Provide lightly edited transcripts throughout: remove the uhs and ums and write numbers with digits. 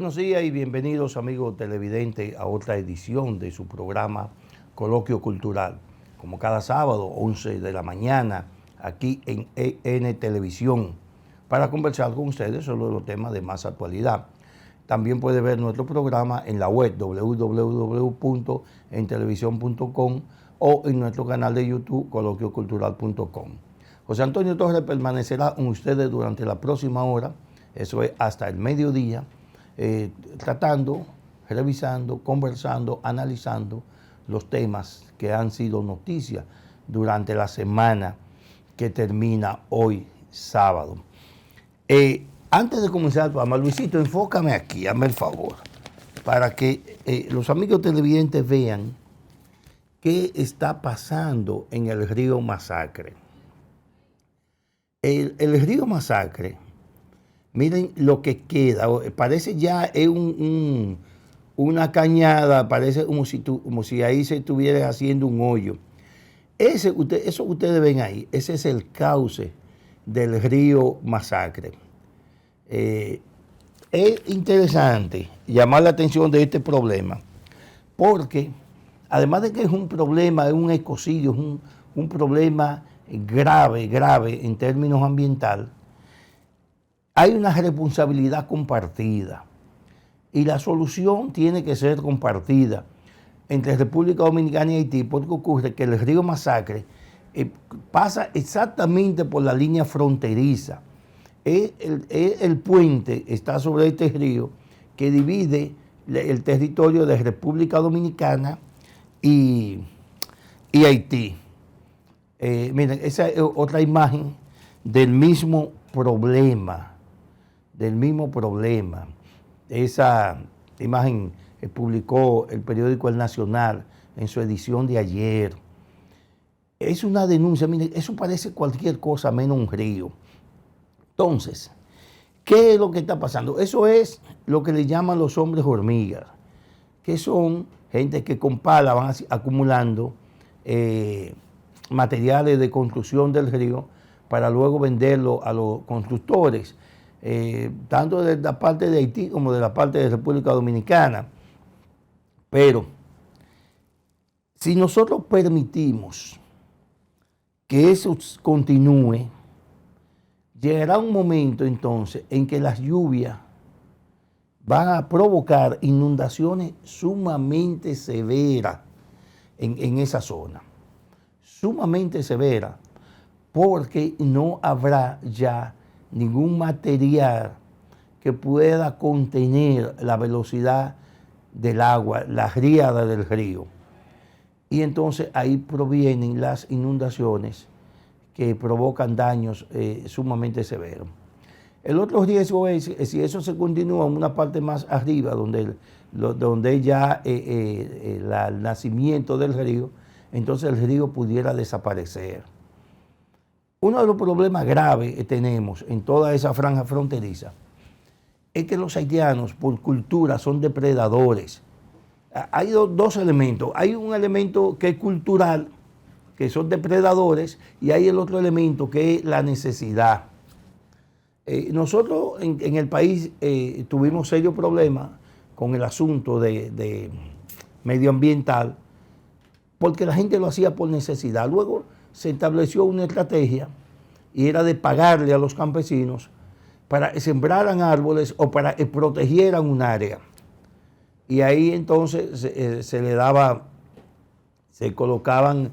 Buenos días y bienvenidos amigos televidentes a otra edición de su programa Coloquio Cultural. Como cada sábado, 11 de la mañana, aquí en EN Televisión, para conversar con ustedes sobre los temas de más actualidad. También puede ver nuestro programa en la web www.entelevisión.com o en nuestro canal de YouTube coloquiocultural.com. José Antonio Torres permanecerá con ustedes durante la próxima hora, eso es hasta el mediodía, tratando, revisando, conversando, analizando los temas que han sido noticias durante la semana que termina hoy sábado. Antes de comenzar el programa, Luisito, enfócame aquí, hazme el favor, para que los amigos televidentes vean qué está pasando en el río Masacre. El río Masacre, miren lo que queda, parece ya es una cañada, parece como si ahí se estuviera haciendo un hoyo. Eso que ustedes ven ahí, ese es el cauce del río Masacre. Es interesante llamar la atención de este problema, porque además de que es un problema, es un ecocidio, es un problema grave en términos ambientales, hay una responsabilidad compartida y la solución tiene que ser compartida entre República Dominicana y Haití, porque ocurre que el río Masacre pasa exactamente por la línea fronteriza. El puente está sobre este río que divide el territorio de República Dominicana y Haití. Miren, esa es otra imagen del mismo problema. Esa imagen publicó el periódico El Nacional en su edición de ayer. Es una denuncia, miren, eso parece cualquier cosa menos un río. Entonces, ¿qué es lo que está pasando? Eso es lo que le llaman los hombres hormigas, que son gente que con pala van acumulando materiales de construcción del río para luego venderlo a los constructores, tanto de la parte de Haití como de la parte de República Dominicana. Pero si nosotros permitimos que eso continúe, llegará un momento entonces en que las lluvias van a provocar inundaciones sumamente severas en esa zona. Sumamente severas, porque no habrá ya ningún material que pueda contener la velocidad del agua, la riada del río. Y entonces ahí provienen las inundaciones que provocan daños sumamente severos. El otro riesgo es si eso se continúa en una parte más arriba, donde ya el nacimiento del río, entonces el río pudiera desaparecer. Uno de los problemas graves que tenemos en toda esa franja fronteriza es que los haitianos por cultura son depredadores. Hay dos elementos. Hay un elemento que es cultural, que son depredadores, y hay el otro elemento que es la necesidad. Nosotros en el país tuvimos serios problemas con el asunto de medioambiental, porque la gente lo hacía por necesidad. Luego se estableció una estrategia y era de pagarle a los campesinos para que sembraran árboles o para que protegieran un área. Y ahí entonces se colocaban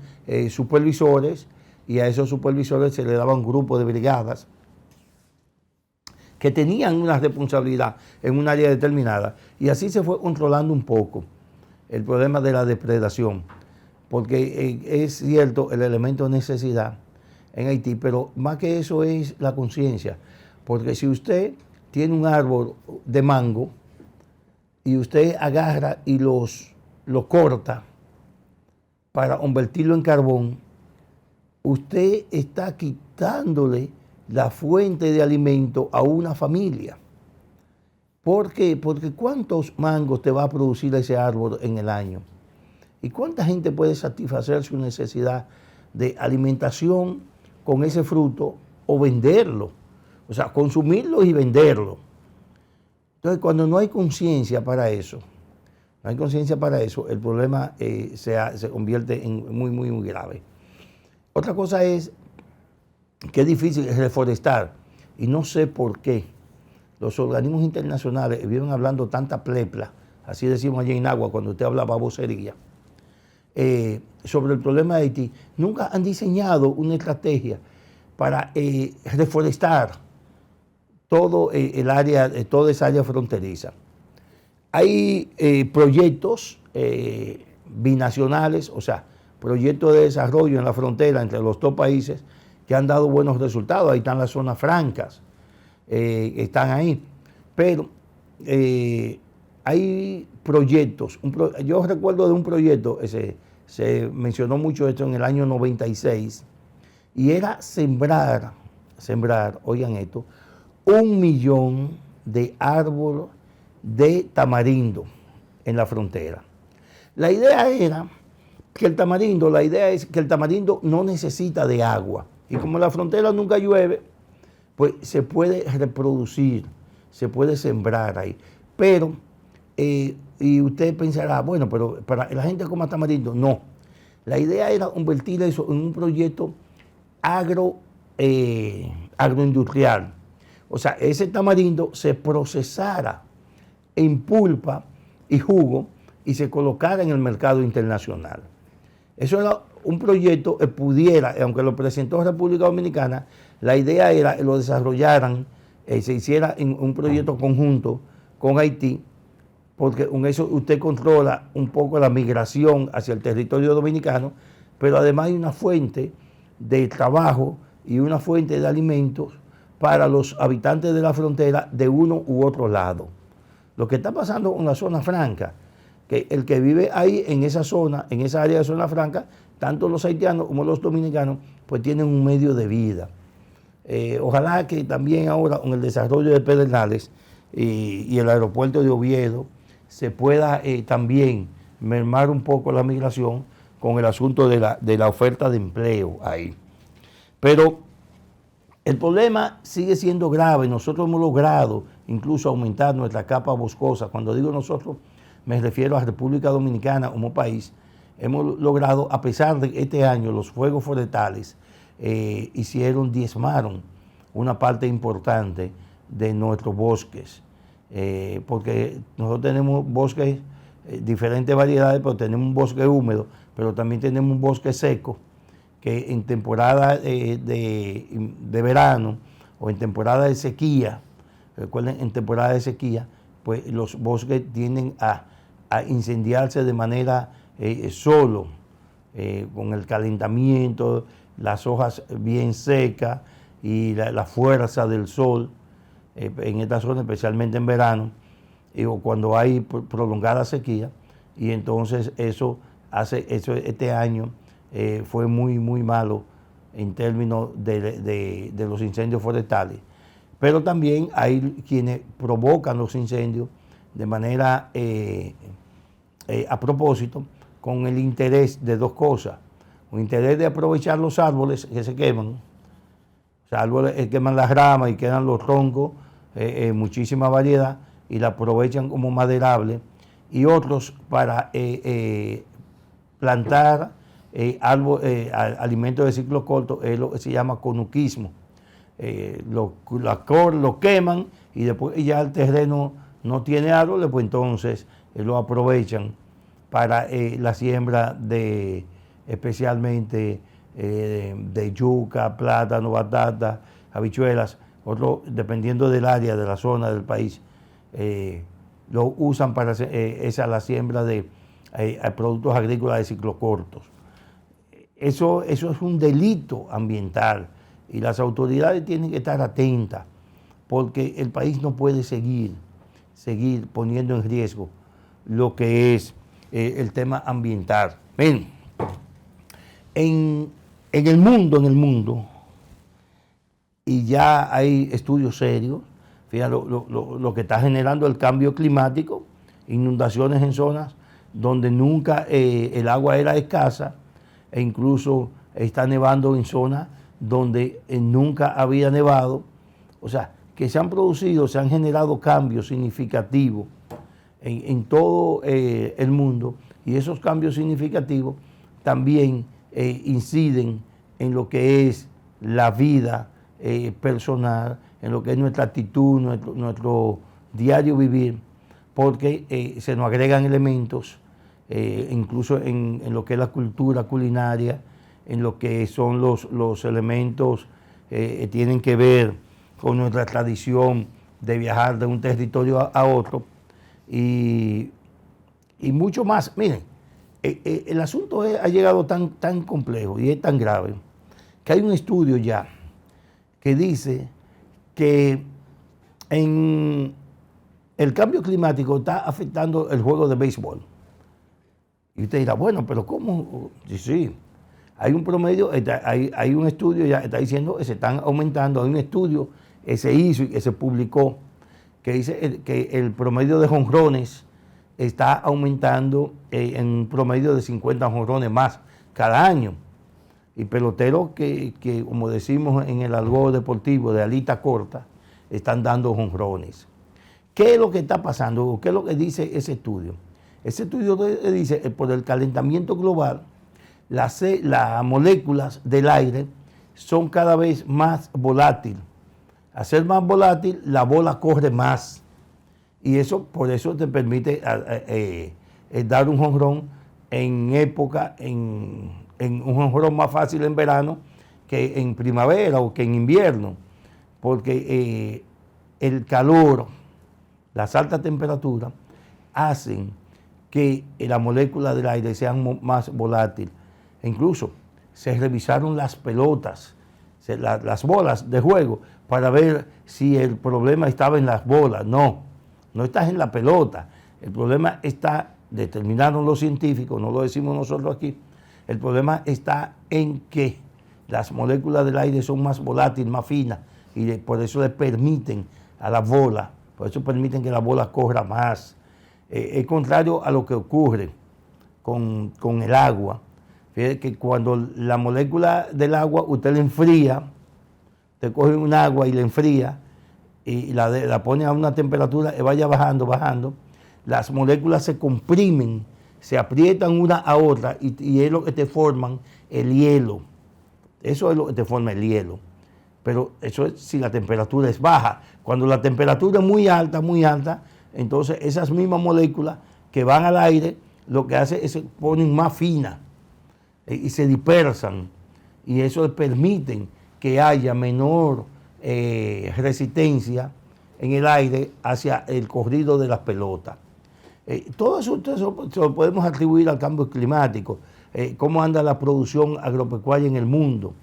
supervisores, y a esos supervisores se le daban grupos de brigadas que tenían una responsabilidad en un área determinada. Y así se fue controlando un poco el problema de la depredación, porque es cierto el elemento de necesidad en Haití, pero más que eso es la conciencia, porque si usted tiene un árbol de mango y usted agarra y lo corta para convertirlo en carbón, usted está quitándole la fuente de alimento a una familia. ¿Por qué? Porque ¿cuántos mangos te va a producir ese árbol en el año? ¿Y cuánta gente puede satisfacer su necesidad de alimentación con ese fruto o venderlo? O sea, consumirlo y venderlo. Entonces, cuando no hay conciencia para eso, el problema se convierte en muy grave. Otra cosa es que es difícil reforestar, y no sé por qué los organismos internacionales viven hablando tanta plepla, así decimos allí en Agua cuando usted habla babosería, sobre el problema de Haití. Nunca han diseñado una estrategia para reforestar todo el área, toda esa área fronteriza. Hay proyectos binacionales, o sea, proyectos de desarrollo en la frontera entre los dos países que han dado buenos resultados. Ahí están las zonas francas, están ahí. Pero hay proyectos. Yo recuerdo de un proyecto, se mencionó mucho esto en el año 96, y era sembrar, oigan esto, 1 millón de árboles de tamarindo en la frontera. La idea es que el tamarindo no necesita de agua. Y como en la frontera nunca llueve, pues se puede reproducir, se puede sembrar ahí. Pero, y usted pensará, bueno, pero para la gente coma tamarindo, no. La idea era convertir eso en un proyecto agroindustrial. O sea, ese tamarindo se procesara en pulpa y jugo y se colocara en el mercado internacional. Eso era un proyecto que pudiera, aunque lo presentó República Dominicana, la idea era que lo desarrollaran, se hiciera en un proyecto conjunto con Haití, porque con eso usted controla un poco la migración hacia el territorio dominicano, pero además hay una fuente de trabajo y una fuente de alimentos para los habitantes de la frontera de uno u otro lado. Lo que está pasando con la zona franca, que el que vive ahí en esa zona, en esa área de zona franca, tanto los haitianos como los dominicanos, pues tienen un medio de vida. Ojalá que también ahora con el desarrollo de Pedernales y el aeropuerto de Oviedo se pueda también mermar un poco la migración con el asunto de la oferta de empleo ahí. Pero el problema sigue siendo grave. Nosotros hemos logrado incluso aumentar nuestra capa boscosa. Cuando digo nosotros, me refiero a República Dominicana como país. Hemos logrado, a pesar de que este año los fuegos forestales diezmaron una parte importante de nuestros bosques, porque nosotros tenemos bosques, diferentes variedades, pero tenemos un bosque húmedo, pero también tenemos un bosque seco, que en temporada de verano o en temporada de sequía, recuerden, en temporada de sequía, pues los bosques tienden a incendiarse de manera con el calentamiento, las hojas bien secas y la fuerza del sol en esta zona, especialmente en verano, o cuando hay prolongada sequía, y entonces este año fue muy malo en términos de los incendios forestales. Pero también hay quienes provocan los incendios de manera a propósito, con el interés de dos cosas. Un interés de aprovechar los árboles que se queman, o sea, árboles que queman las ramas y quedan los troncos, muchísima variedad, y la aprovechan como maderable, y otros para plantar alimentos de ciclo corto, es lo que se llama conuquismo. Lo queman y después ya el terreno no tiene árboles, pues entonces lo aprovechan para la siembra especialmente de yuca, plátano, batata, habichuelas. Otros, dependiendo del área, de la zona del país, lo usan para la siembra de productos agrícolas de ciclo cortos. Eso es un delito ambiental y las autoridades tienen que estar atentas, porque el país no puede seguir poniendo en riesgo lo que es el tema ambiental. Ven, en el mundo, y ya hay estudios serios, fíjate lo que está generando el cambio climático, inundaciones en zonas donde nunca el agua era escasa, e incluso está nevando en zonas donde nunca había nevado. O sea, que se han producido, se han generado cambios significativos en todo el mundo, y esos cambios significativos también inciden en lo que es la vida personal, en lo que es nuestra actitud, nuestro diario vivir, porque se nos agregan elementos, incluso en lo que es la cultura culinaria, en lo que son los elementos tienen que ver con nuestra tradición de viajar de un territorio a otro, y mucho más. Miren, el asunto ha llegado tan complejo y es tan grave que hay un estudio ya que dice que en el cambio climático está afectando el juego de béisbol. Y usted dirá, bueno, pero ¿cómo? Sí. Hay un promedio, hay un estudio ya está diciendo que se están aumentando. Hay un estudio que se hizo y que se publicó que dice que el promedio de jonrones está aumentando en un promedio de 50 jonrones más cada año. Y peloteros que, como decimos en el argot deportivo, de alita corta, están dando jonrones. ¿Qué es lo que está pasando? ¿Qué es lo que dice ese estudio? Ese estudio dice que por el calentamiento global, las moléculas del aire son cada vez más volátiles. Al ser más volátil, la bola corre más. Y eso, por eso te permite dar un jonrón en época, en un jonrón más fácil en verano que en primavera o que en invierno. Porque el calor, las altas temperaturas, hacen que las moléculas del aire sean más volátiles. E incluso se revisaron las pelotas, las bolas de juego, para ver si el problema estaba en las bolas. No está en la pelota. El problema está, determinaron los científicos, no lo decimos nosotros aquí, el problema está en que las moléculas del aire son más volátiles, más finas, y por eso le permiten a la bola, por eso permiten que la bola corra más. Es contrario a lo que ocurre con el agua. Fíjate que cuando la molécula del agua usted la enfría, te coge un agua y la enfría y la pone a una temperatura que vaya bajando, las moléculas se comprimen, se aprietan una a otra y es lo que te forman el hielo. Eso es lo que te forma el hielo. Pero eso es si la temperatura es baja. Cuando la temperatura es muy alta, entonces esas mismas moléculas que van al aire, lo que hace es que se ponen más finas y se dispersan. Y eso permite que haya menor resistencia en el aire hacia el corrido de las pelotas. Todo eso se lo podemos atribuir al cambio climático. Cómo anda la producción agropecuaria en el mundo.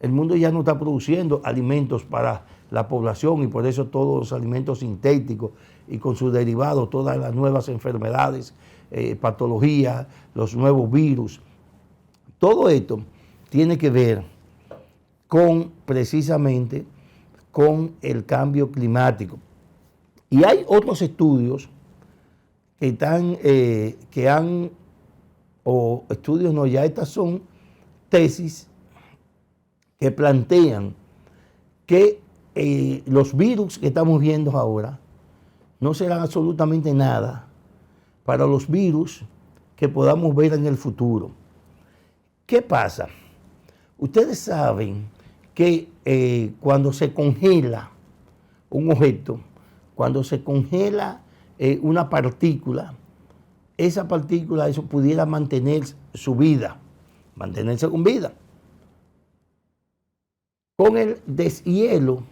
El mundo ya no está produciendo alimentos para la población, y por eso todos los alimentos sintéticos y con sus derivados, todas las nuevas enfermedades, patologías, los nuevos virus. Todo esto tiene que ver precisamente con el cambio climático. Y hay otros estudios estas son tesis que plantean que los virus que estamos viendo ahora no serán absolutamente nada para los virus que podamos ver en el futuro. ¿Qué pasa? Ustedes saben que cuando se congela un objeto, cuando se congela una partícula, esa partícula, eso pudiera mantener su vida, mantenerse con vida. Con el deshielo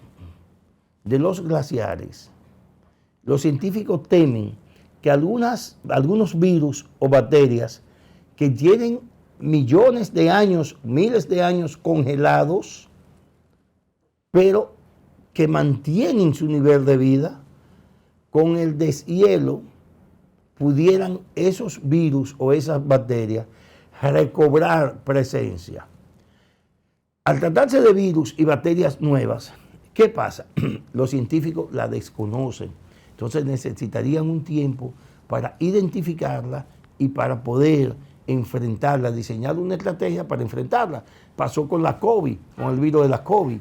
de los glaciares, los científicos temen que algunos virus o bacterias que tienen millones de años, miles de años congelados, pero que mantienen su nivel de vida, con el deshielo pudieran esos virus o esas bacterias recobrar presencia. Al tratarse de virus y bacterias nuevas, ¿qué pasa? Los científicos la desconocen, entonces necesitarían un tiempo para identificarla y para poder enfrentarla, diseñar una estrategia para enfrentarla. Pasó con la COVID, con el virus de la COVID.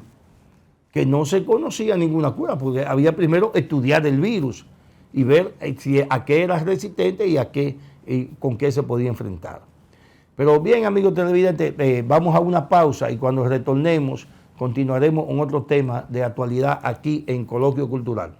que no se conocía ninguna cura, porque había primero estudiar el virus y ver a qué era resistente y con qué se podía enfrentar. Pero bien, amigos televidentes, vamos a una pausa y cuando retornemos continuaremos con otro tema de actualidad aquí en Coloquio Cultural.